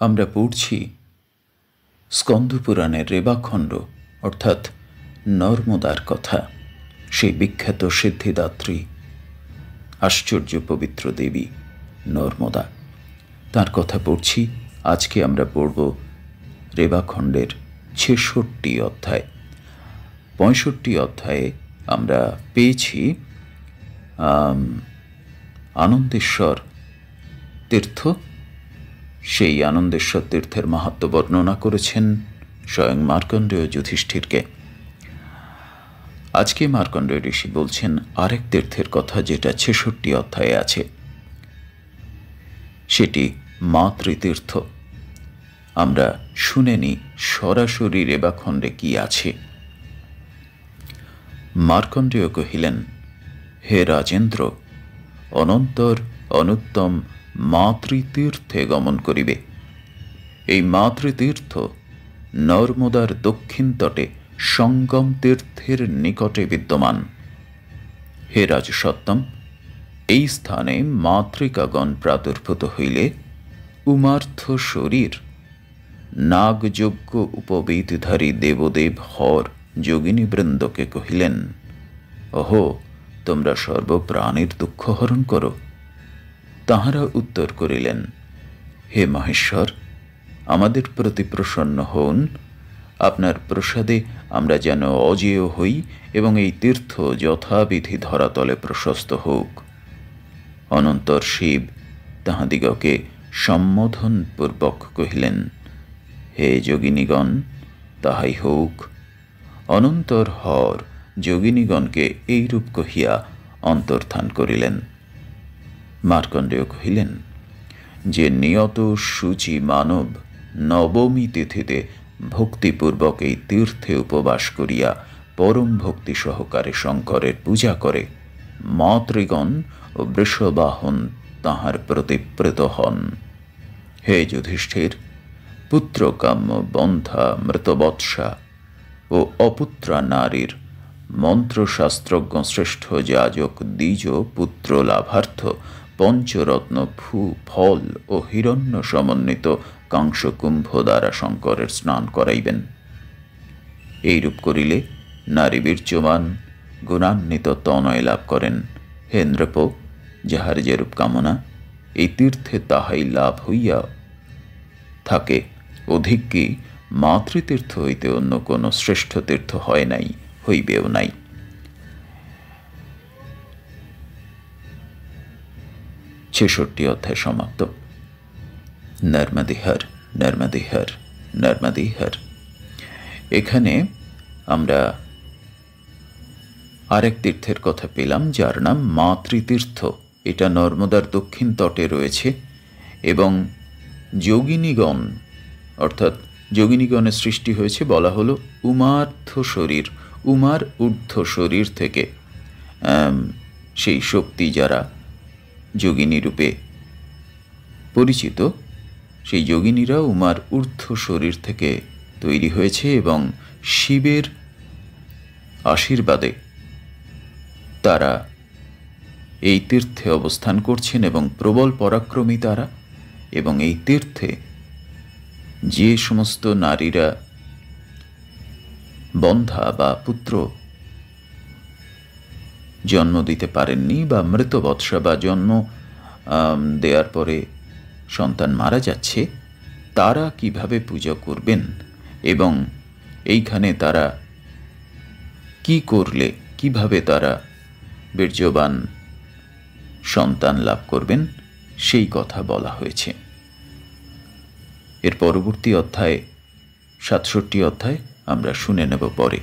আমরা পড়ছি স্কন্দপুরাণের রেবাখণ্ড অর্থাৎ নর্মদার কথা। সেই বিখ্যাত সিদ্ধিদাত্রী আশ্চর্য পবিত্র দেবী নর্মদা, তার কথা পড়ছি। আজকে আমরা পড়ব রেবাখণ্ডের ৬৬ অধ্যায়। ৬৫ অধ্যায়ে আমরা পেয়েছি আনন্দেশ্বর তীর্থ। সেই আনন্দেশ্বর তীর্থের মাহাত্ম্য বর্ণনা করেছেন স্বয়ং মার্কণ্ডেয় যুধিষ্ঠিরকে। আজকে মার্কণ্ডেয় ঋষি বলছেন আরেক তীর্থের কথা, যেটা ৬৬ অধ্যায়ে আছে। সেটি মাতৃতীর্থ। আমরা শুনে নিই সরাসরি রেবাখণ্ডে কি আছে। মার্কণ্ডেয় কহিলেন, হে রাজেন্দ্র, অনন্তর অনুত্তম মাতৃতীর্থে গমন করিবে। এই মাতৃতীর্থ নর্মদার দক্ষিণ তটে সঙ্গম তীর্থের নিকটে বিদ্যমান। হে রাজসত্তম, এই স্থানে মাতৃকাগণ প্রাদুর্ভূত হইলে উমার্থ শরীর নাগযজ্ঞ উপবেদধারী দেবদেব হর যোগিনীবৃন্দকে কহিলেন, অহো, তোমরা সর্বপ্রাণীর দুঃখ হরণ করো। তাহারা উত্তর করিলেন, হে মহেশ্বর, আমাদের প্রতি প্রসন্ন হন। আপনার প্রসাদে আমরা যেন অজেয় হই এবং এই তীর্থ যথাবিধি ধরাতলে প্রশস্ত হোক। অনন্তর শিব তাহাদিগকে সম্বোধনপূর্বক কহিলেন, হে যোগিনীগণ, তাহাই হোক। অনন্তর হর যোগিনীগণকে এইরূপ কহিয়া অন্তর্ধান করিলেন। মার্কণ্ডেয় কহিলেন, যে নিয়ত শুচি মানব নবমী তিথিতে ভক্তিপূর্বক এই তীর্থে উপবাস করিয়া পরম ভক্তি সহকারে শঙ্করের পূজা করে, মাতৃগণ ও বৃষবাহন তাহার প্রতি প্রীত হন। হে যুধিষ্ঠির, পুত্রকাম্য বন্ধা মৃতবৎসা ও অপুত্রা নারীর মন্ত্রশাস্ত্রজ্ঞ শ্রেষ্ঠ যাজক দ্বিজ পুত্র লাভার্থ পঞ্চরত্ন ফল ও হিরণ্য সমন্বিত কাংসকুম্ভ দ্বারা শঙ্করের স্নান করাইবেন। এইরূপ করিলে নারী বীর্যমান গুণান্বিত তনয় লাভ করেন। হে নৃপ, যাহার যেরূপ কামনা, এই তীর্থে তাহাই লাভ হইয়া থাকে। অধিক কি মাতৃতীর্থ হইতে অন্য কোনো শ্রেষ্ঠ তীর্থ হয় নাই, হইবেও নাই। ৬৬ অধ্যায় সমাপ্ত। নর্মদেহর নর্মদেহর নর্মদেহর। এখানে আমরা আরেক তীর্থের কথা পেলাম, যার নাম মাতৃতীর্থ। এটা নর্মদার দক্ষিণ তটে রয়েছে এবং যোগিনীগণ অর্থাৎ যোগিনীগণের সৃষ্টি হয়েছে বলা হলো উমার্থ শরীর, উমার ঊর্ধ্ব শরীর থেকে। সেই শক্তি যারা যোগিনী রূপে পরিচিত, সেই যোগিনীরা উমার ঊর্ধ্ব শরীর থেকে তৈরি হয়েছে এবং শিবের আশীর্বাদে তারা এই তীর্থে অবস্থান করছেন এবং প্রবল পরাক্রমী তারা। এবং এই তীর্থে যে সমস্ত নারীরা বন্ধা বা পুত্র জন্ম দিতে পারেননি বা মৃতবৎসা বা জন্ম দেওয়ার পরে সন্তান মারা যাচ্ছে, তারা কিভাবে পূজা করবেন এবং এইখানে তারা কি করলে কিভাবে তারা বীর্যবান সন্তান লাভ করবেন, সেই কথা বলা হয়েছে। এর পরবর্তী অধ্যায় ৬৭ অধ্যায় আমরা শুনে নেব পরে।